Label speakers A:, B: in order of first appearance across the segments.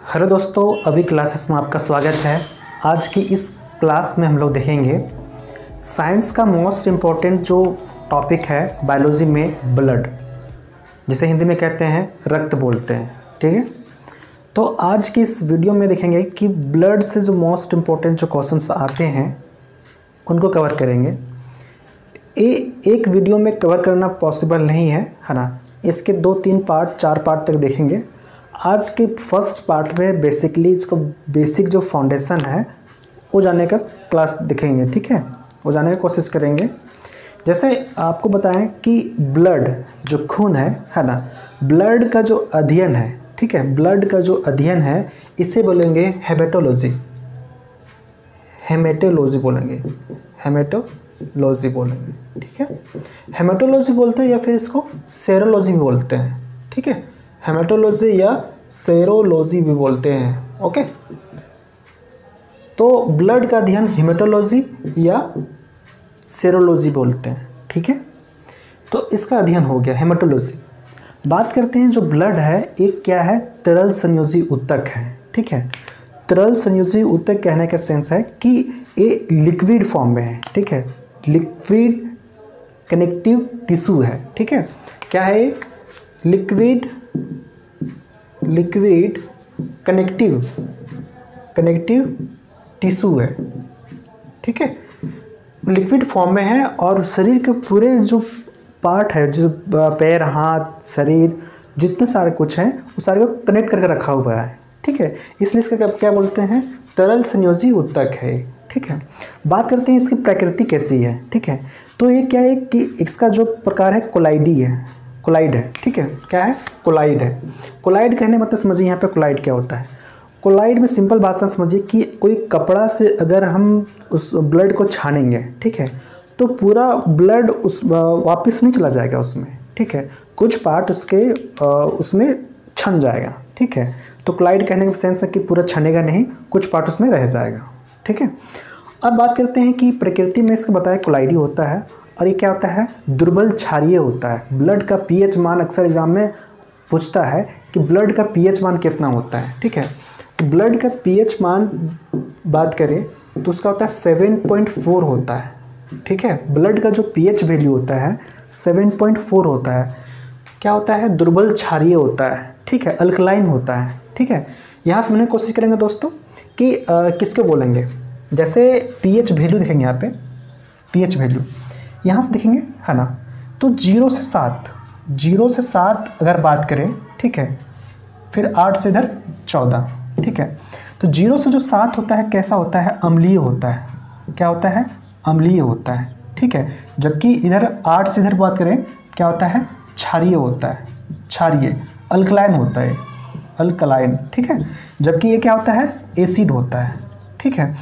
A: Hello दोस्तों, अभी classes में आपका स्वागत है। आज की इस क्लास में हम लोग देखेंगे साइंस का मोस्ट इम्पॉर्टेंट जो टॉपिक है बायोलॉजी में, ब्लड, जिसे हिंदी में कहते हैं रक्त बोलते हैं। ठीक है, तो आज की इस वीडियो में देखेंगे कि ब्लड से जो मोस्ट इम्पॉर्टेंट जो क्वेश्चंस आते हैं उनको कवर करेंगे। एक वीडियो में कवर करना पॉसिबल नहीं है ना। इसके 2-3 पार्ट 4 पार्ट तक देखेंगे। आज के फर्स्ट पार्ट में बेसिकली इसको बेसिक जो फाउंडेशन है वो जानने का क्लास दिखेंगे। ठीक है, वो जानने की कोशिश करेंगे। जैसे आपको बताएं कि ब्लड जो खून है ना, ब्लड का जो अध्ययन है, ठीक है, ब्लड का जो अध्ययन है इसे बोलेंगे हेमेटोलॉजी। हेमेटोलॉजी बोलेंगे, हेमेटोलॉजी बोलेंगे। ठीक है, हेमेटोलॉजी बोलते हैं या फिर इसको सेरोलॉजी भी बोलते हैं। ठीक है, हेमेटोलॉजी या सेरोलॉजी भी बोलते हैं। ओके, तो ब्लड का अध्ययन हेमेटोलॉजी या सेरोलॉजी बोलते हैं। ठीक है, तो इसका अध्ययन हो गया हेमेटोलॉजी। बात करते हैं जो ब्लड है एक क्या है, तरल संयोजी ऊतक है। ठीक है, तरल संयोजी ऊतक कहने का सेंस है कि ये लिक्विड फॉर्म में है। ठीक है, लिक्विड कनेक्टिव टिश्यू है। ठीक है, क्या है ये, लिक्विड कनेक्टिव टिश्यू है। ठीक है, लिक्विड फॉर्म में है और शरीर के पूरे जो पार्ट है, जो पैर, हाथ, शरीर, जितने सारे कुछ हैं वो सारे को कनेक्ट करके रखा हुआ है। ठीक है, इसलिए इसका क्या बोलते हैं, तरल संयोजी ऊतक है। ठीक है, बात करते हैं इसकी प्रकृति कैसी है। ठीक है, तो ये क्या है कि इसका जो प्रकार है कोलाइडी है, कोलाइड है। ठीक है, क्या है, कोलाइड है। कोलाइड कहने मतलब समझिए यहाँ पे कोलाइड क्या होता है। कोलाइड में सिंपल भाषा समझिए कि कोई कपड़ा से अगर हम उस ब्लड को छानेंगे, ठीक है, तो पूरा ब्लड उस वापस नहीं चला जाएगा उसमें। ठीक है, कुछ पार्ट उसके उसमें छन जाएगा। ठीक है, तो कोलाइड कहने का सेंस है कि पूरा छनेगा नहीं, कुछ पार्ट उसमें रह जाएगा। ठीक है, अब बात करते हैं कि प्रकृति में इसका बताया कोलाइडी होता है और ये क्या होता है, दुर्बल क्षारीय होता है। ब्लड का पीएच मान अक्सर एग्जाम में पूछता है कि ब्लड का पीएच मान कितना होता है। ठीक है, तो ब्लड का पीएच मान बात करें तो उसका होता है 7.4 होता है। ठीक है, ब्लड का जो पीएच वैल्यू होता है 7.4 होता है। क्या होता है, दुर्बल क्षारीय होता है। ठीक है, अल्कलाइन होता है। ठीक है, यहाँ समझने की कोशिश करेंगे दोस्तों कि किसको बोलेंगे। जैसे पीएच वैल्यू देखेंगे, यहाँ पे पीएच वैल्यू यहाँ से देखेंगे है ना, तो 0 से 7 अगर बात करें, ठीक है, फिर 8 से इधर 14। ठीक है, तो 0 से जो 7 होता है कैसा होता है, अम्लीय होता है। क्या होता है, अम्लीय होता है। ठीक है, जबकि इधर 8 से इधर बात करें क्या होता है, क्षारीय होता है। क्षारीय, अल्कलाइन होता है, अल्कलाइन। ठीक है, जबकि ये क्या होता है, एसिड होता है। ठीक है,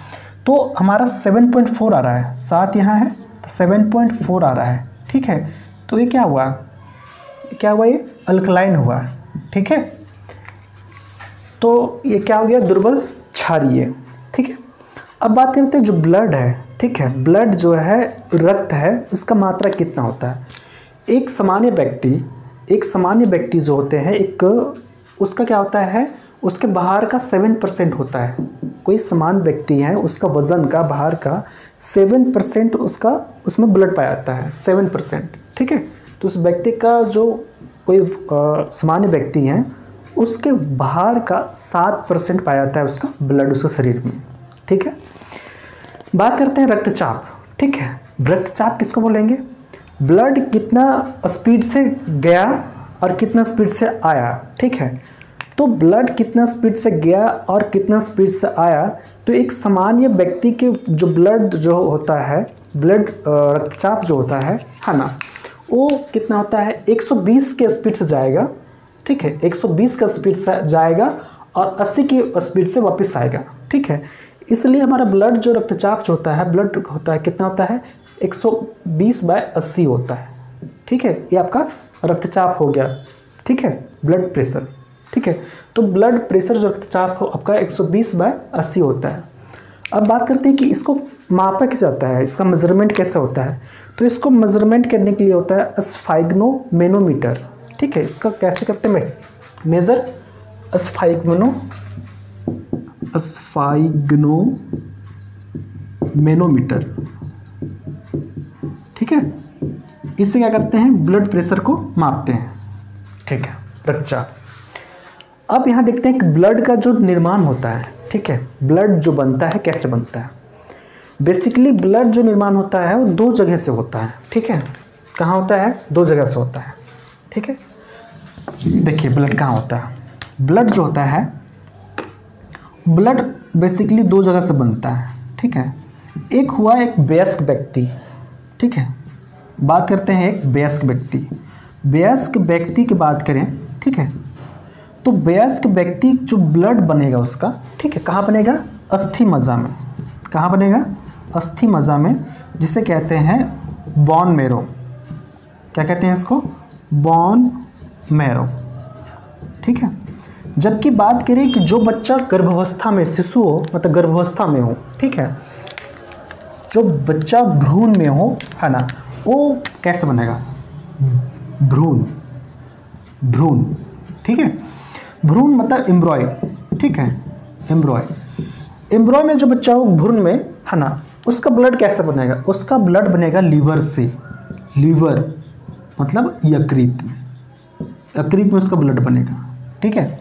A: तो हमारा 7.4 आ रहा है, 7 यहाँ है तो 7.4 आ रहा है। ठीक है, तो ये क्या हुआ, ये अल्कलाइन हुआ। ठीक है, तो ये क्या हो गया, दुर्बल क्षारीय। ठीक है, अब बात करते हैं जो ब्लड है। ठीक है, ब्लड जो है, रक्त है, उसका मात्रा कितना होता है। एक सामान्य व्यक्ति जो होते हैं, एक उसका क्या होता है, उसके बाहर का 7% होता है। कोई समान व्यक्ति है, उसका वजन का बाहर का 7% उसका उसमें ब्लड पाया जाता है, 7%। ठीक है, तो उस व्यक्ति का जो कोई सामान्य व्यक्ति है उसके बाहर का 7% पाया जाता है उसका ब्लड, उसके शरीर में। ठीक है, बात करते हैं रक्तचाप। ठीक है, रक्तचाप किसको बोलेंगे, ब्लड कितना स्पीड से गया और कितना स्पीड से आया। ठीक है, तो ब्लड कितना स्पीड से गया और कितना स्पीड से आया, तो एक सामान्य व्यक्ति के जो ब्लड जो होता है, ब्लड रक्तचाप जो होता है ना, वो कितना होता है, 120 के स्पीड से जाएगा। ठीक है, 120 का स्पीड से जाएगा और 80 की स्पीड से वापस आएगा। ठीक है, इसलिए हमारा ब्लड जो रक्तचाप जो होता है, ब्लड होता है कितना होता है, 120/80 होता है। ठीक है, ये आपका रक्तचाप हो गया। ठीक है, ब्लड प्रेशर। ठीक है, तो ब्लड प्रेशर जो रक्तचाप हो आपका 120/80 होता है। अब बात करते हैं कि इसको मापा कैसे जाता है, इसका मेजरमेंट कैसे होता है। तो इसको मेजरमेंट करने के लिए होता है स्फाइग्नोमेनोमीटर। ठीक है, इसका कैसे करते हैं मेजर, स्फाइग्नोमीटर। स्फाइग्नोमेनोमीटर, ठीक है। इससे क्या करते हैं, ब्लड प्रेशर को मापते हैं, ठीक है। रक्तचाप। अब यहाँ देखते हैं कि ब्लड का जो निर्माण होता है, ठीक है, ब्लड जो बनता है कैसे बनता है। बेसिकली ब्लड जो निर्माण होता है वो दो जगह से होता है, ठीक है। कहाँ होता है, दो जगह से होता है, ठीक है। देखिए ब्लड कहाँ होता है, ब्लड जो होता है, ब्लड बेसिकली दो जगह से बनता है, ठीक है। एक हुआ एक वयस्क व्यक्ति, ठीक है। बात करते हैं एक वयस्क व्यक्ति, वयस्क व्यक्ति की बात करें, ठीक है, तो वयस्क व्यक्ति जो ब्लड बनेगा उसका, ठीक है, कहाँ बनेगा, अस्थि मज्जा में। कहाँ बनेगा, अस्थि मज्जा में, जिसे कहते हैं बोन मैरो। क्या कहते हैं इसको, बोन मैरो, ठीक है। जबकि बात करें कि जो बच्चा गर्भावस्था में, शिशु हो, मतलब गर्भावस्था में हो, ठीक है, जो बच्चा भ्रूण में हो, है ना, वो कैसे बनेगा, भ्रूण, भ्रूण, ठीक है। भ्रूण मतलब एम्ब्रॉय, ठीक है, एम्ब्रॉय। एम्ब्रॉय में जो बच्चा हो भ्रूण में, है ना, उसका ब्लड कैसे बनेगा, उसका ब्लड बनेगा लीवर से। लीवर मतलब यकृत में, यकृत में उसका ब्लड बनेगा, ठीक है।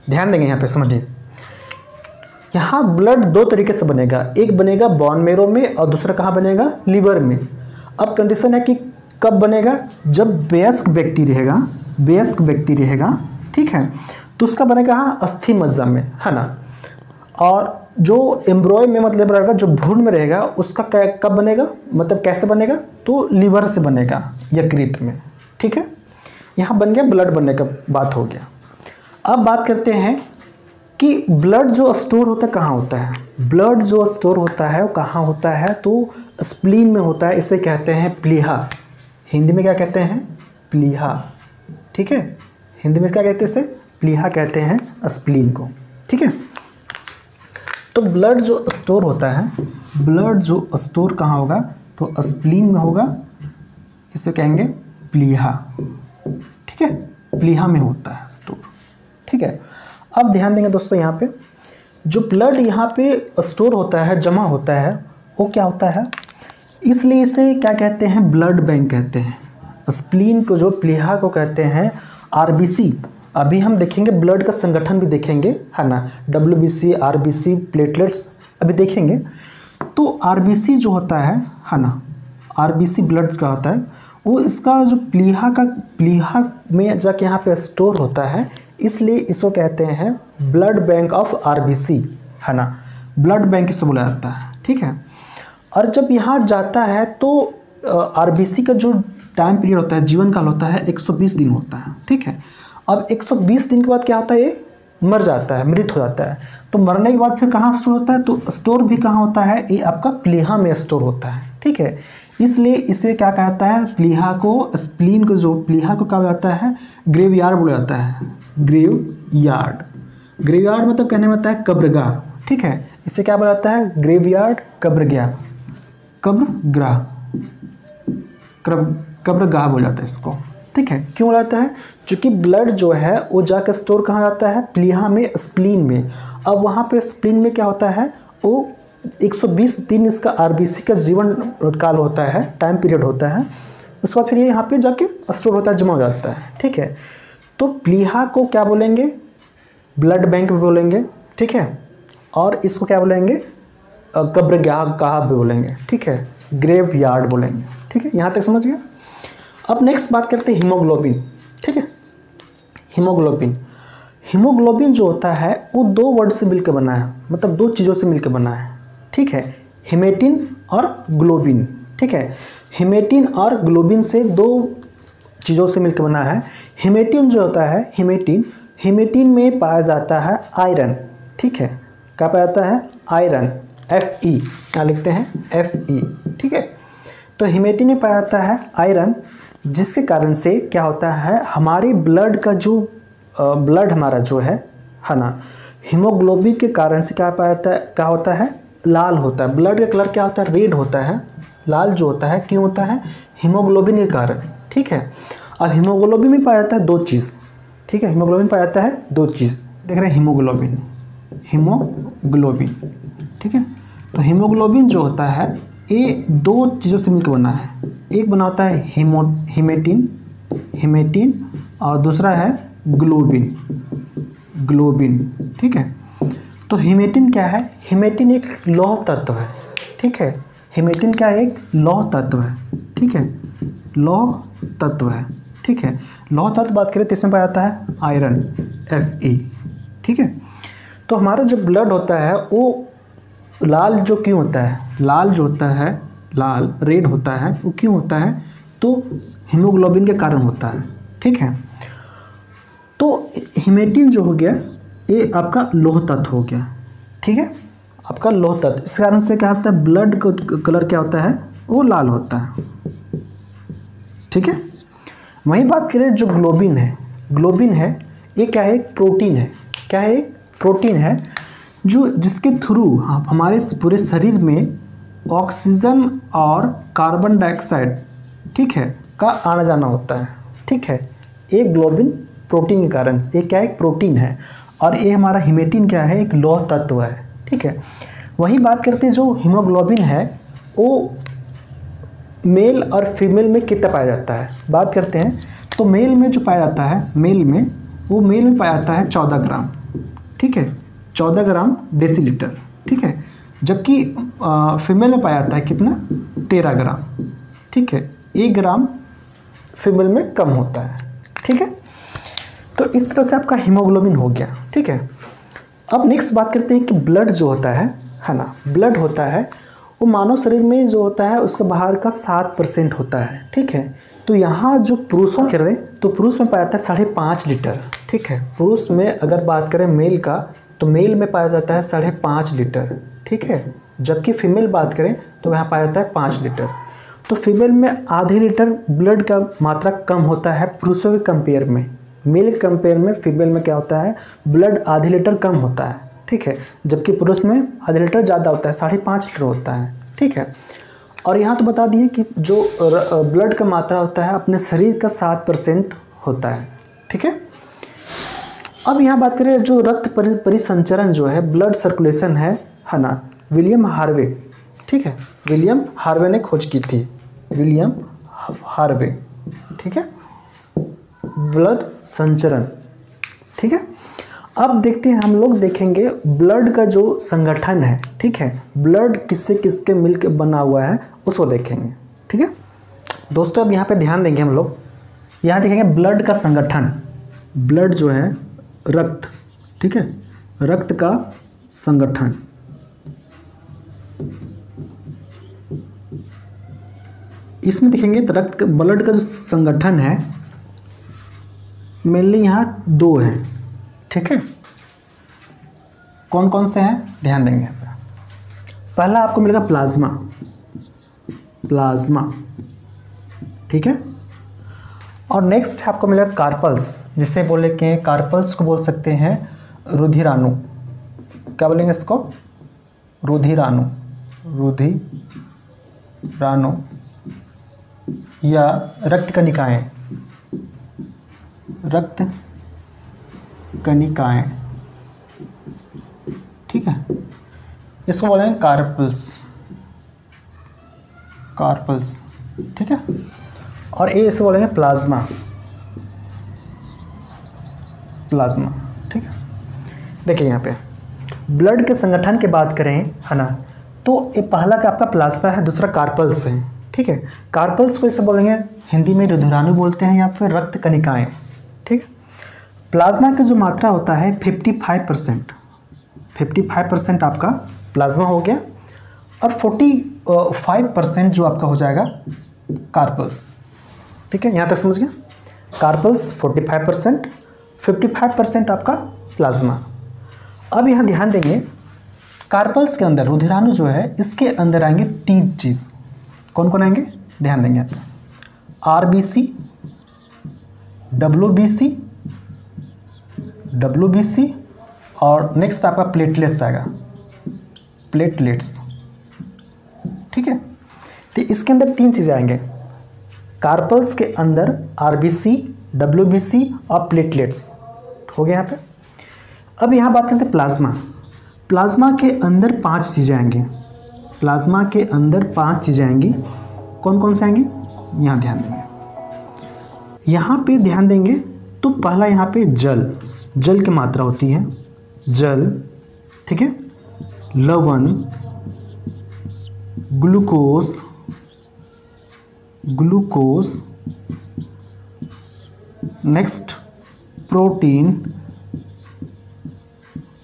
A: ध्यान देंगे यहाँ पे, समझिए। यहाँ ब्लड दो तरीके से बनेगा, एक बनेगा बोन मैरो में और दूसरा कहाँ बनेगा, लीवर में। अब कंडीशन है कि कब बनेगा, जब वयस्क व्यक्ति रहेगा, वयस्क व्यक्ति रहेगा, ठीक है, तो उसका बनेगा हाँ अस्थि मज्जा में, है ना। और जो एम्ब्रॉय में मतलब रहेगा, जो भ्रूण में रहेगा, उसका कब बनेगा, मतलब कैसे बनेगा, तो लीवर से बनेगा, यकृत में, ठीक है। यहाँ बन गया, ब्लड बनने का बात हो गया। अब बात करते हैं कि ब्लड जो स्टोर होता है कहाँ होता है, ब्लड जो स्टोर होता है वो कहाँ होता है, तो स्प्लीन में होता है। इसे कहते हैं प्लीहा, हिंदी में क्या कहते हैं, प्लीहा, ठीक है। हिंदी में क्या कहते हैं, इसे प्लीहा कहते हैं, स्प्लीन को, ठीक है। तो ब्लड जो स्टोर होता है, ब्लड जो स्टोर कहाँ होगा, तो स्प्लीन में होगा, इसे कहेंगे प्लीहा, ठीक है, प्लीहा में होता है स्टोर, ठीक है। अब ध्यान देंगे दोस्तों, यहाँ पे जो ब्लड यहाँ पे स्टोर होता है, जमा होता है, वो क्या होता है, इसलिए इसे क्या कहते हैं, ब्लड बैंक कहते हैं। स्प्लीन को, जो प्लीहा को कहते हैं आरबीसी। अभी हम देखेंगे ब्लड का संगठन भी देखेंगे, है ना, डब्ल्यूबीसी, आरबीसी, प्लेटलेट्स अभी देखेंगे। तो आरबीसी जो होता है ना, आरबीसी ब्लड्स का होता है, वो इसका जो प्लीहा में जाके यहाँ पे स्टोर होता है, इसलिए इसको कहते हैं ब्लड बैंक ऑफ आरबीसी, है ना, ब्लड बैंक इसको बोला जाता है, ठीक है। और जब यहाँ जाता है तो आरबीसी का जो टाइम पीरियड होता है, जीवन काल होता है, 120 दिन होता है, ठीक है। अब 120 दिन के बाद क्या होता है, ये मर जाता है, मृत हो जाता है। तो मरने के बाद फिर कहाँ स्टोर होता है, तो स्टोर भी कहाँ होता है, ये आपका प्लीहा में स्टोर होता है, ठीक है। इसलिए इसे क्या कहता है, प्लीहा को, स्प्लीन को, जो प्लीहा को कहा जाता है, ग्रेवयार्ड बोला जाता है, ग्रेवयार्ड। ग्रेवयार्ड मतलब कहने में आता है कब्रगाह, ठीक है। इसे क्या बोला जाता है, ग्रेवयार्ड, कब्रगाह, कब्रगाह, कब्रगाह बोला जाता है इसको, ठीक है। क्यों बोला जाता है, क्योंकि ब्लड जो है वो जाकर स्टोर कहाँ जाता है, प्लीहा में, स्प्लीन में। अब वहाँ पे स्प्लीन में क्या होता है, वो 120 दिन इसका आरबीसी का जीवन काल होता है, टाइम पीरियड होता है। उसके बाद फिर ये यहाँ पे जाके स्टोर होता है, जमा हो जाता है, ठीक है। तो प्लीहा को क्या बोलेंगे, ब्लड बैंक भी बोलेंगे, ठीक है। और इसको क्या बोलेंगे, कब्रगाह भी बोलेंगे, ठीक है, ग्रेवयार्ड बोलेंगे, ठीक है। यहाँ तक समझ गया। अब नेक्स्ट बात करते हैं हीमोग्लोबिन, ठीक है। हीमोग्लोबिन, हीमोग्लोबिन जो होता है वो दो वर्ड से मिलकर बना है, मतलब दो चीज़ों से मिलकर बना है, ठीक है, हेमेटिन और ग्लोबिन, ठीक है। हेमेटिन और ग्लोबिन से दो चीज़ों से मिलकर बना है। हेमेटिन जो होता है, हेमेटिन में पाया जाता है आयरन, ठीक है। क्या पाया जाता है, आयरन, Fe, क्या लिखते हैं, Fe, ठीक है। तो हेमेटिन में पाया जाता है आयरन, जिसके कारण से क्या होता है, हमारे ब्लड का जो ब्लड हमारा जो है ना, हीमोग्लोबिन के कारण से क्या पाया जाता है, क्या होता है, लाल होता है। ब्लड का कलर क्या होता है, रेड होता है, लाल जो होता है, क्यों होता है, हीमोग्लोबिन के कारण, ठीक है। अब हीमोग्लोबिन में पाया जाता है दो चीज़, ठीक है, हीमोग्लोबिन पाया जाता है दो चीज़, देख रहे हैं, हीमोग्लोबिन। ठीक है, तो हीमोग्लोबिन जो होता है ये दो चीज़ों से मिलकर बना है। एक बना होता है हिमेटिन और दूसरा है ग्लोबिन। ठीक है, तो हिमेटिन क्या है? हिमेटिन एक लौह तत्व है। ठीक है, हिमेटिन क्या है? एक लौह तत्व है। ठीक है, लौह तत्व है। ठीक है, लौह तत्व बात करें तो इसमें पाया जाता है आयरन Fe। ठीक है, तो हमारा जो ब्लड होता है वो लाल जो क्यों होता है? लाल जो होता है, लाल रेड होता है, वो क्यों होता है? तो हीमोग्लोबिन के कारण होता है। ठीक है, तो हिमेटिन जो हो गया ये आपका लौह तत्व हो गया। ठीक है, आपका लौह तत्व, इस कारण से क्या होता है? ब्लड का कलर क्या होता है? वो लाल होता है। ठीक है, वहीं बात करें जो ग्लोबिन है ये क्या है? एक प्रोटीन है। क्या है? एक प्रोटीन है जो जिसके थ्रू हमारे पूरे शरीर में ऑक्सीजन और कार्बन डाइऑक्साइड, ठीक है, का आना जाना होता है। ठीक है, एक ग्लोबिन प्रोटीन के कारण, ये क्या है? एक प्रोटीन है। और ये हमारा हिमेटिन क्या है? एक लौह तत्व है। ठीक है, वही बात करते हैं जो हीमोग्लोबिन है वो मेल और फीमेल में कितना पाया जाता है? बात करते हैं तो मेल में जो पाया जाता है, मेल में पाया जाता है 14 ग्राम। ठीक है, 14 ग्राम डेसीलीटर। ठीक है, जबकि फीमेल में पाया जाता है कितना? 13 ग्राम। ठीक है, 1 ग्राम फीमेल में कम होता है। ठीक है, तो इस तरह से आपका हीमोग्लोबिन हो गया। ठीक है, अब नेक्स्ट बात करते हैं कि ब्लड जो होता है ना, ब्लड होता है वो मानव शरीर में जो होता है उसका बाहर का 7% होता है। ठीक है, तो यहाँ जो पुरुषों कर रहे तो पुरुष में पाया जाता है 5.5 लीटर। ठीक है, पुरुष में अगर बात करें मेल का तो मेल में पाया जाता है 5.5 लीटर। ठीक है, जबकि फीमेल बात करें तो वहाँ पाया जाता है 5 लीटर। तो फीमेल में आधे लीटर ब्लड का मात्रा कम होता है पुरुषों के कंपेयर में। मेल के कंपेयर में फीमेल में क्या होता है? ब्लड आधे लीटर कम होता है। ठीक है, जबकि पुरुष में आधे लीटर ज़्यादा होता है, 5.5 लीटर होता है। ठीक है, और यहाँ तो बता दिए कि जो ब्लड का मात्रा होता है अपने शरीर का 7% होता है। ठीक है, अब यहाँ बात करें जो रक्त परिसंचरण जो है, ब्लड सर्कुलेशन है ना, विलियम हार्वे। ठीक है, विलियम हार्वे ने खोज की थी, विलियम हार्वे। ठीक है, ब्लड संचरण। ठीक है, अब देखते हैं, हम लोग देखेंगे ब्लड का जो संगठन है। ठीक है, ब्लड किससे किसके मिलकर बना हुआ है उसको देखेंगे। ठीक है दोस्तों, अब यहाँ पे ध्यान देंगे हम लोग, यहाँ देखेंगे ब्लड का संगठन। ब्लड जो है रक्त, ठीक है, रक्त का संगठन। इसमें देखेंगे तो रक्त ब्लड का जो संगठन है मेनली यहाँ 2 हैं। ठीक है, कौन कौन से हैं ध्यान देंगे यहाँ पे। पहला आपको मिलेगा प्लाज्मा। ठीक है, और नेक्स्ट आपको मिलेगा कार्पल्स, जिसे बोले कि कार्पल्स को बोल सकते हैं रुधिराणु। क्या बोलेंगे इसको? रुधिराणु या रक्त कणिकाएं। ठीक है, इसको बोलेंगे कार्पल्स। ठीक है, और ये इसे बोलेंगे प्लाज्मा। ठीक है, देखिए यहाँ पे ब्लड के संगठन की बात करें है ना, तो ये पहला का आपका प्लाज्मा है, दूसरा कार्पल्स है। ठीक है, कार्पल्स को इसे बोलेंगे हिंदी में रुधिराणु बोलते हैं या फिर रक्त कणिकाएं। ठीक है, प्लाज्मा की जो मात्रा होता है 55% आपका प्लाज्मा हो गया, और 45% जो आपका हो जाएगा कार्पल्स। ठीक है, यहाँ तक समझ गया? कार्पल्स 45%, 55% आपका प्लाज्मा। अब यहाँ ध्यान देंगे, कार्पल्स के अंदर रुधिराणु जो है इसके अंदर आएंगे 3 चीज़। कौन कौन आएंगे ध्यान देंगे आप? RBC, WBC और नेक्स्ट आपका प्लेटलेट्स आएगा, प्लेटलेट्स। ठीक है, तो इसके अंदर 3 चीज़ें आएंगे, कार्पल्स के अंदर RBC, WBC और प्लेटलेट्स हो गए यहाँ पे। अब यहाँ बात करते हैं प्लाज्मा। प्लाज्मा के अंदर 5 चीज़ें आएंगी, प्लाज्मा के अंदर 5 चीज़ें आएंगी। कौन कौन से आएंगी, यहाँ ध्यान देंगे, यहाँ पे ध्यान देंगे तो पहला यहाँ पे जल, जल की मात्रा होती है, जल, ठीक है, लवण, ग्लूकोज, ग्लूकोज, नेक्स्ट प्रोटीन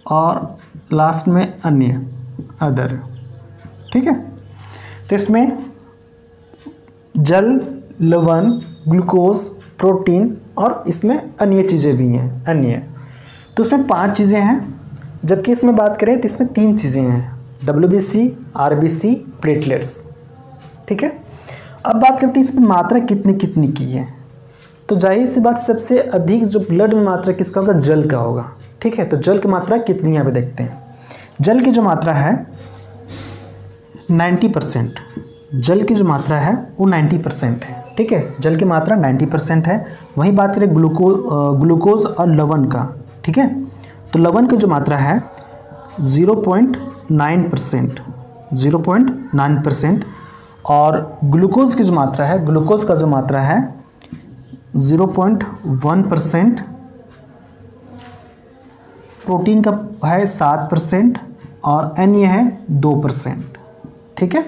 A: और लास्ट में अन्य, अदर, ठीक है। तो इसमें जल, लवण, ग्लूकोज, प्रोटीन और इसमें अन्य चीज़ें भी हैं, अन्य। तो इसमें 5 चीज़ें हैं, जबकि इसमें बात करें तो इसमें 3 चीज़ें हैं, WBC, RBC, प्लेटलेट्स, ठीक है। अब बात करते हैं इसमें मात्रा कितनी कितनी की है। तो जाहिर सी बात, सबसे अधिक जो ब्लड में मात्रा किसका होगा, जल का होगा, ठीक है। तो जल की मात्रा कितनी यहाँ पे देखते हैं। जल की जो मात्रा है 90%, जल की जो मात्रा है वो 90% है, ठीक है। जल की मात्रा 90% है। वहीं बात करें ग्लूकोज और लवण का, ठीक है। तो लवण की जो मात्रा है 0.9%, 0.9%, और ग्लूकोज की जो मात्रा है, ग्लूकोज का जो मात्रा है 0.1%, प्रोटीन का है 7% और अन्य है 2%, ठीक है।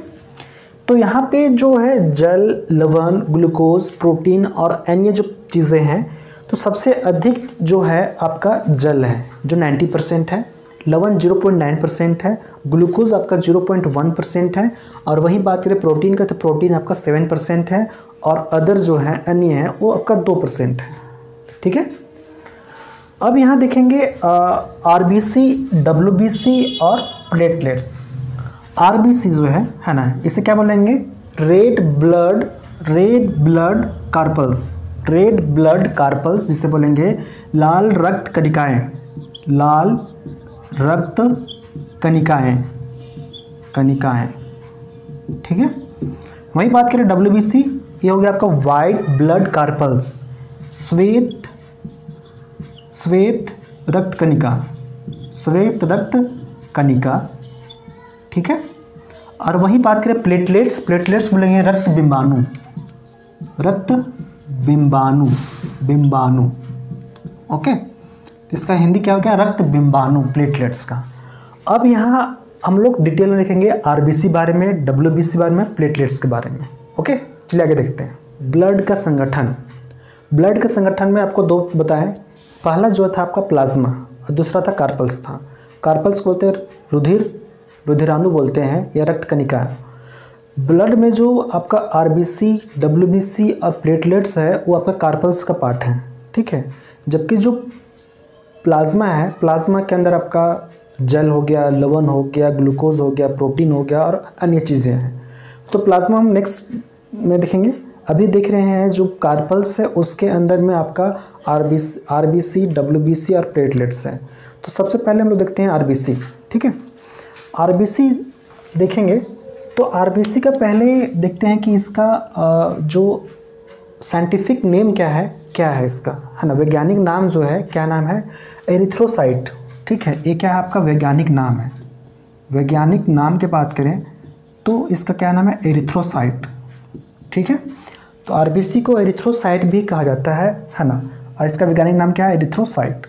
A: तो यहाँ पे जो है जल, लवण, ग्लूकोज, प्रोटीन और अन्य जो चीज़ें हैं, तो सबसे अधिक जो है आपका जल है जो 90% है, लवण 0.9% है, ग्लूकोज आपका 0.1% है, और वही बात करें प्रोटीन का तो प्रोटीन आपका 7% है, और अदर जो है अन्य है वो आपका 2% है, ठीक है। अब यहाँ देखेंगे RBC, WBC और प्लेटलेट्स। RBC जो है ना, इसे क्या बोलेंगे, red blood carpals, red blood carpals जिसे बोलेंगे लाल रक्त कणिकाएं, लाल रक्त कणिकाएं, कणिकाएं, ठीक है। वही बात करें WBC, ये हो गया आपका वाइट ब्लड कार्पल्स, श्वेत रक्त कणिका, श्वेत रक्त कणिका, ठीक है। और वही बात करें प्लेटलेट्स, प्लेटलेट्स बोलेंगे रक्त बिंबाणु, रक्त बिंबाणु, बिंबाणु, ओके। इसका हिंदी क्या हो गया, रक्त बिंबाणु, प्लेटलेट्स का। अब यहाँ हम लोग डिटेल में देखेंगे RBC बारे में, WBC बारे में, प्लेटलेट्स के बारे में, ओके। चलिए आगे देखते हैं। ब्लड का संगठन, ब्लड के संगठन में आपको 2 बताएं। पहला जो था आपका प्लाज्मा और दूसरा था कार्पल्स था। कार्पल्स बोलते हैं रुधिर, रुधिराणु बोलते हैं या रक्त कणिका। ब्लड में जो आपका RBC, WBC और प्लेटलेट्स है वो आपका कार्पल्स का पार्ट है, ठीक है। जबकि जो प्लाज्मा है, प्लाज्मा के अंदर आपका जल हो गया, लवण हो गया, ग्लूकोज हो गया, प्रोटीन हो गया और अन्य चीज़ें हैं। तो प्लाज्मा हम नेक्स्ट में देखेंगे। अभी देख रहे हैं जो कार्पल्स है उसके अंदर में आपका RBC, WBC और प्लेटलेट्स है। तो सबसे पहले हम लोग देखते हैं RBC, ठीक है। RBC देखेंगे तो RBC का पहले देखते हैं कि इसका जो साइंटिफिक नेम क्या है इसका, है ना, वैज्ञानिक नाम जो है, क्या नाम है, एरिथ्रोसाइट, ठीक है। ये क्या है आपका वैज्ञानिक नाम है। वैज्ञानिक नाम की बात करें तो इसका क्या नाम है, एरिथ्रोसाइट, ठीक है। तो RBC को एरिथ्रोसाइट भी कहा जाता है ना, और इसका वैज्ञानिक नाम क्या है, एरिथ्रोसाइट।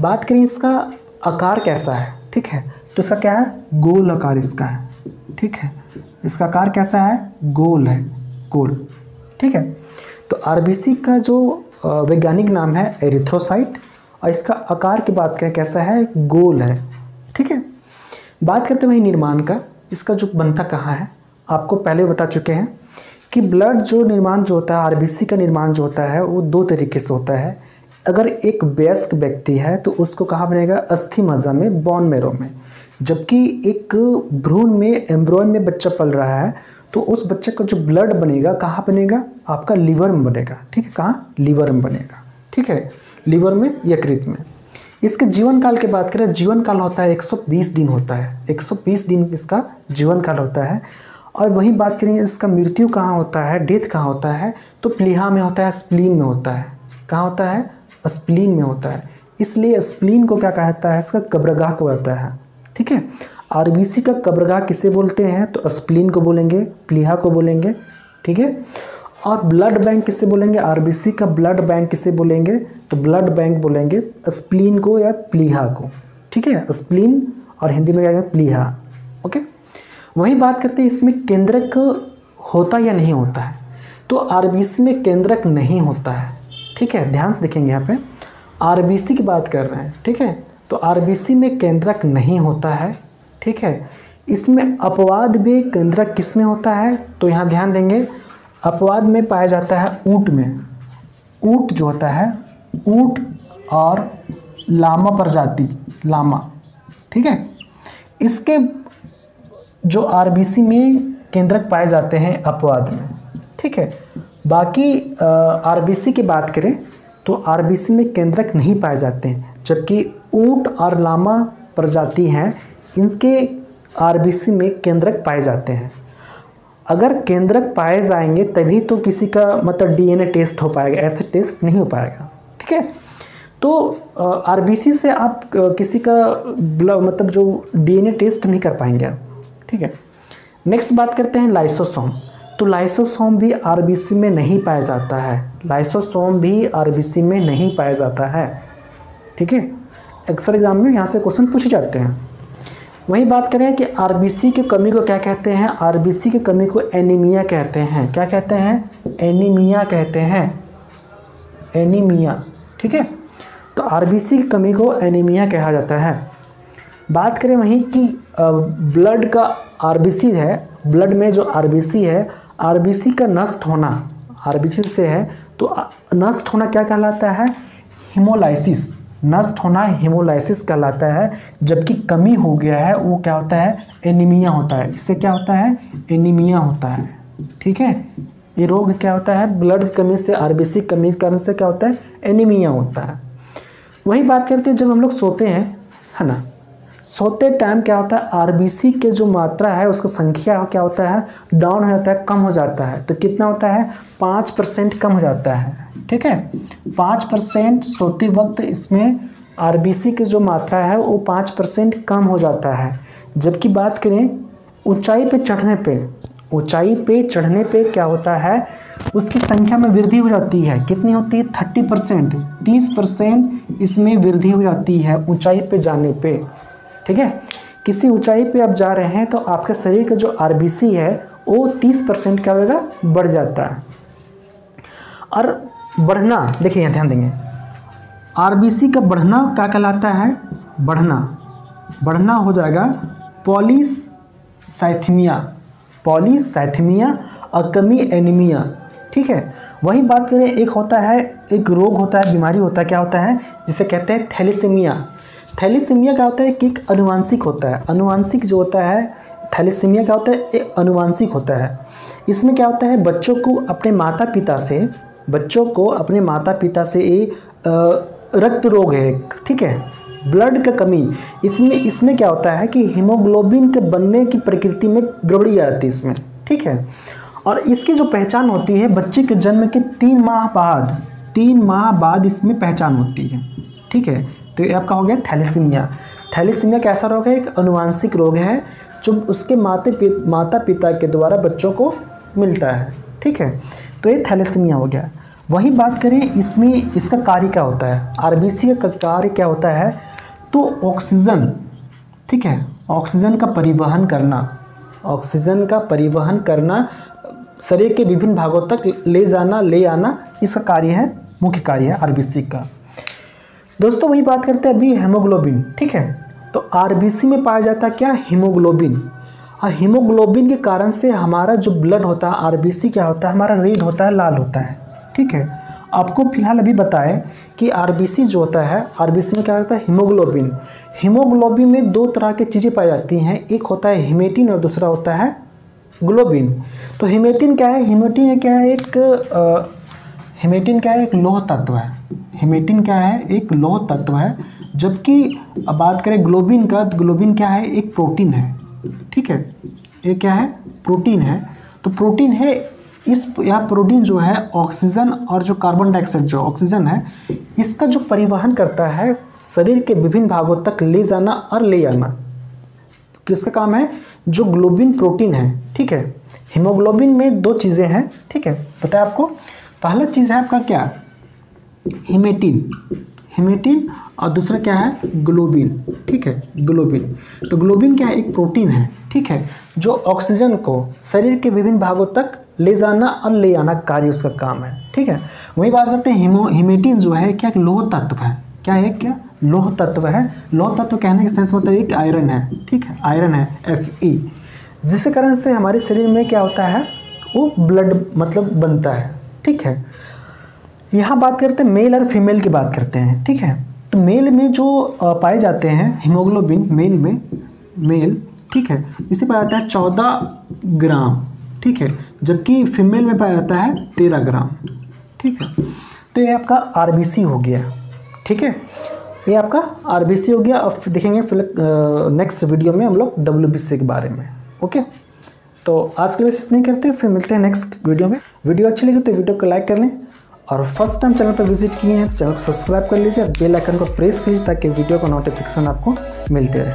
A: बात करें इसका आकार कैसा है, ठीक है, तो इसका क्या है, गोल आकार इसका है, ठीक है। इसका आकार कैसा है, गोल है, गोल, ठीक है। तो RBC का जो वैज्ञानिक नाम है एरिथ्रोसाइट, और इसका आकार की बात करें कैसा है, गोल है, ठीक है। बात करते हैं निर्माण का, इसका जो बनता कहाँ है, आपको पहले बता चुके हैं कि ब्लड जो निर्माण जो होता है, RBC का निर्माण जो होता है वो 2 तरीके से होता है। अगर एक वयस्क व्यक्ति है तो उसको कहाँ बनेगा, अस्थि मज्जा में, बोन मैरो में। जबकि एक भ्रूण में, एम्ब्रियन में बच्चा पल रहा है तो उस बच्चे का जो ब्लड बनेगा कहाँ बनेगा, आपका लीवर में बनेगा, ठीक है। कहाँ, लीवर में बनेगा, ठीक है, लीवर में, यकृत में। इसके जीवन काल की बात करें, जीवन काल होता है 120 दिन होता है, 120 दिन इसका जीवन काल होता है। और वही बात करें इसका मृत्यु कहाँ होता है, डेथ कहाँ होता है, तो प्लीहा में होता है, स्प्लीन में होता है। कहाँ होता है, स्प्लीन में होता है। इसलिए स्प्लीन को क्या कहता है, इसका कब्रगाह कहता है, ठीक है। आरबीसी का कब्रगाह किसे बोलते हैं? तो स्प्लीन को बोलेंगे, प्लीहा को बोलेंगे, ठीक है। और ब्लड बैंक किसे बोलेंगे? आरबीसी का ब्लड बैंक किसे बोलेंगे? तो ब्लड बैंक बोलेंगे स्प्लीन को या प्लीहा को, ठीक है। स्प्लीन और हिंदी में क्या है? प्लीहा, ओके। वही बात करते हैं इसमें केंद्रक होता या नहीं होता है। तो आरबीसी में केंद्रक नहीं होता है, ठीक है। ध्यान से देखेंगे यहाँ पे आरबीसी की बात कर रहे हैं, ठीक है। तो आरबीसी में केंद्रक नहीं होता है, ठीक है। इसमें अपवाद भी केंद्रक किस में होता है? तो यहाँ ध्यान देंगे अपवाद में पाया जाता है ऊंट में। ऊंट जो होता है, ऊंट और लामा प्रजाति, लामा, ठीक है। इसके जो आरबीसी में केंद्रक पाए जाते हैं अपवाद में, ठीक है। बाकी आरबीसी की बात करें तो आरबीसी में केंद्रक नहीं पाए जाते हैं, जबकि ऊंट और लामा प्रजाति हैं इनके आरबीसी में केंद्रक पाए जाते हैं। अगर केंद्रक पाए जाएंगे तभी तो किसी का मतलब डीएनए टेस्ट हो पाएगा, ऐसे टेस्ट नहीं हो पाएगा, ठीक है। तो आरबीसी से आप किसी का मतलब जो डीएनए टेस्ट नहीं कर पाएंगे आप, ठीक है। नेक्स्ट बात करते हैं लाइसोसोम। तो लाइसोसोम भी आरबीसी में नहीं पाया जाता है, लाइसोसोम भी आरबीसी में नहीं पाया जाता है, ठीक है। अक्सर एग्जाम में यहाँ से क्वेश्चन पूछे जाते हैं। वही बात करें कि आरबीसी की कमी को क्या कहते हैं? आरबीसी की कमी को एनीमिया कहते हैं। क्या कहते हैं? एनीमिया कहते हैं, एनीमिया, ठीक है। तो आरबीसी की कमी को एनीमिया कहा जाता है। बात करें वहीं कि ब्लड का आरबीसी है, ब्लड में जो आरबीसी है, आरबीसी का नष्ट होना आरबीसी से है, तो नष्ट होना क्या कहलाता है? हीमोलाइसिस। नष्ट होना हीमोलाइसिस कहलाता है, जबकि कमी हो गया है वो क्या होता है? एनीमिया होता है। इससे क्या होता है? एनीमिया होता है, ठीक है। ये रोग क्या होता है? ब्लड की कमी से, आरबीसी कमी करने से क्या होता है? एनीमिया होता है। वही बात करते हैं जब हम लोग सोते हैं, है ना, सोते टाइम क्या होता है? आरबीसी के जो मात्रा है उसका संख्या क्या होता है? डाउन हो जाता है, कम हो जाता है। तो कितना होता है? 5% कम हो जाता है, ठीक है। 5% सोते वक्त इसमें आरबीसी की जो मात्रा है वो 5% कम हो जाता है। जबकि बात करें ऊंचाई पे चढ़ने पे, ऊंचाई पे चढ़ने पे क्या होता है? उसकी संख्या में वृद्धि हो जाती है। कितनी होती है? 30%, 30% इसमें वृद्धि हो जाती है ऊंचाई पे जाने पे, ठीक है। किसी ऊंचाई पे आप जा रहे हैं तो आपके शरीर का जो आरबीसी है वो 30% क्या होगा? बढ़ जाता है। और बढ़ना, देखिए यहाँ ध्यान देंगे, आरबीसी का बढ़ना क्या कहलाता है? बढ़ना हो जाएगा पॉलीसाइथेमिया, पॉलीसाइथेमिया और कमी एनीमिया, ठीक है। वही बात करें एक होता है, एक रोग होता है, बीमारी होता है, क्या होता है? जिसे कहते हैं थैलेसीमिया। थैलेसीमिया क्या होता है कि एक अनुवांशिक होता है। अनुवांशिक जो होता है थैलेसीमिया क्या होता है? एक अनुवांशिक होता है। इसमें क्या होता है? बच्चों को अपने माता पिता से रक्त रोग है एक, ठीक है, ब्लड का कमी। इसमें क्या होता है कि हीमोग्लोबिन के बनने की प्रकृति में गड़बड़ी आती है इसमें, ठीक है। और इसकी जो पहचान होती है बच्चे के जन्म के 3 माह बाद इसमें पहचान होती है, ठीक है। तो ये आपका हो गया थैलेसीमिया। थैलेसीमिया कैसा रोग है? एक अनुवांशिक रोग है जो उसके माता पिता के द्वारा बच्चों को मिलता है, ठीक है। तो ये थैलेसीमिया हो गया। वही बात करें इसमें इसका कार्य क्या होता है? आरबीसी का कार्य क्या होता है? तो ऑक्सीजन, ठीक है, ऑक्सीजन का परिवहन करना, शरीर के विभिन्न भागों तक ले आना, इसका कार्य है, मुख्य कार्य है आरबीसी का। दोस्तों वही बात करते हैं अभी हेमोग्लोबिन, ठीक है। तो आरबीसी में पाया जाता है क्या? हीमोग्लोबिन। और हीमोग्लोबिन के कारण से हमारा जो ब्लड होता है, आरबीसी क्या होता है? हमारा रेड होता है, लाल होता है, ठीक है। आपको फिलहाल अभी बताएं कि आरबीसी जो होता है, आरबीसी में क्या होता है? हीमोग्लोबिन। हीमोग्लोबिन में 2 तरह की चीज़ें पाई जाती हैं, एक होता है हीमेटिन और दूसरा होता है ग्लोबिन। तो हीमेटिन क्या है? हीमेटिन क्या है? एक लौह तत्व है। हीमेटिन क्या है? एक लौह तत्व है। जबकि अब बात करें ग्लोबिन का, तो ग्लोबिन क्या है? एक प्रोटीन है, ठीक है। ये क्या है? प्रोटीन है। तो प्रोटीन है, यह प्रोटीन जो है ऑक्सीजन और जो कार्बन डाइऑक्साइड जो ऑक्सीजन है इसका जो परिवहन करता है शरीर के विभिन्न भागों तक ले जाना और ले आना, किसका काम है, जो ग्लोबिन प्रोटीन है, ठीक है। हीमोग्लोबिन में दो चीज़ें हैं, ठीक है, पता है आपको। पहला चीज़ है आपका क्या, हिमेटिन, हिमेटिन, और दूसरा क्या है, ग्लोबिन, ठीक है, ग्लोबिन। तो ग्लोबिन क्या है, एक प्रोटीन है, ठीक है, जो ऑक्सीजन को शरीर के विभिन्न भागों तक ले जाना और ले आना कार्य उसका काम है, ठीक है। वही बात करते हैं हिमेटिन जो है क्या, लोह तत्व है, क्या है, क्या लोह तत्व है। लोह तत्व कहने के सेंस मतलब एक आयरन है, ठीक है, आयरन है Fe, जिसके कारण से हमारे शरीर में क्या होता है, वो ब्लड मतलब बनता है, ठीक है। यहाँ बात करते हैं मेल और फीमेल की बात करते हैं, ठीक है। तो मेल में जो पाए जाते हैं हीमोग्लोबिन, मेल में, मेल, ठीक है, इसे पाया जाता है 14 ग्राम, ठीक है, जबकि फीमेल में पाया जाता है 13 ग्राम, ठीक है। तो ये आपका आरबीसी हो गया, ठीक है, ये आपका आरबीसी हो गया। अब देखेंगे फिर नेक्स्ट वीडियो में हम लोग डब्ल्यूबीसी के बारे में, ओके। तो आज के लिए बस इतना ही करते हैं, फिर मिलते हैं नेक्स्ट वीडियो में। वीडियो अच्छी लगी तो वीडियो को लाइक कर लें, और फर्स्ट टाइम चैनल पर विजिट किए हैं तो चैनल को सब्सक्राइब कर लीजिए, बेल आइकन को प्रेस कीजिए ताकि वीडियो का नोटिफिकेशन आपको मिलते रहे।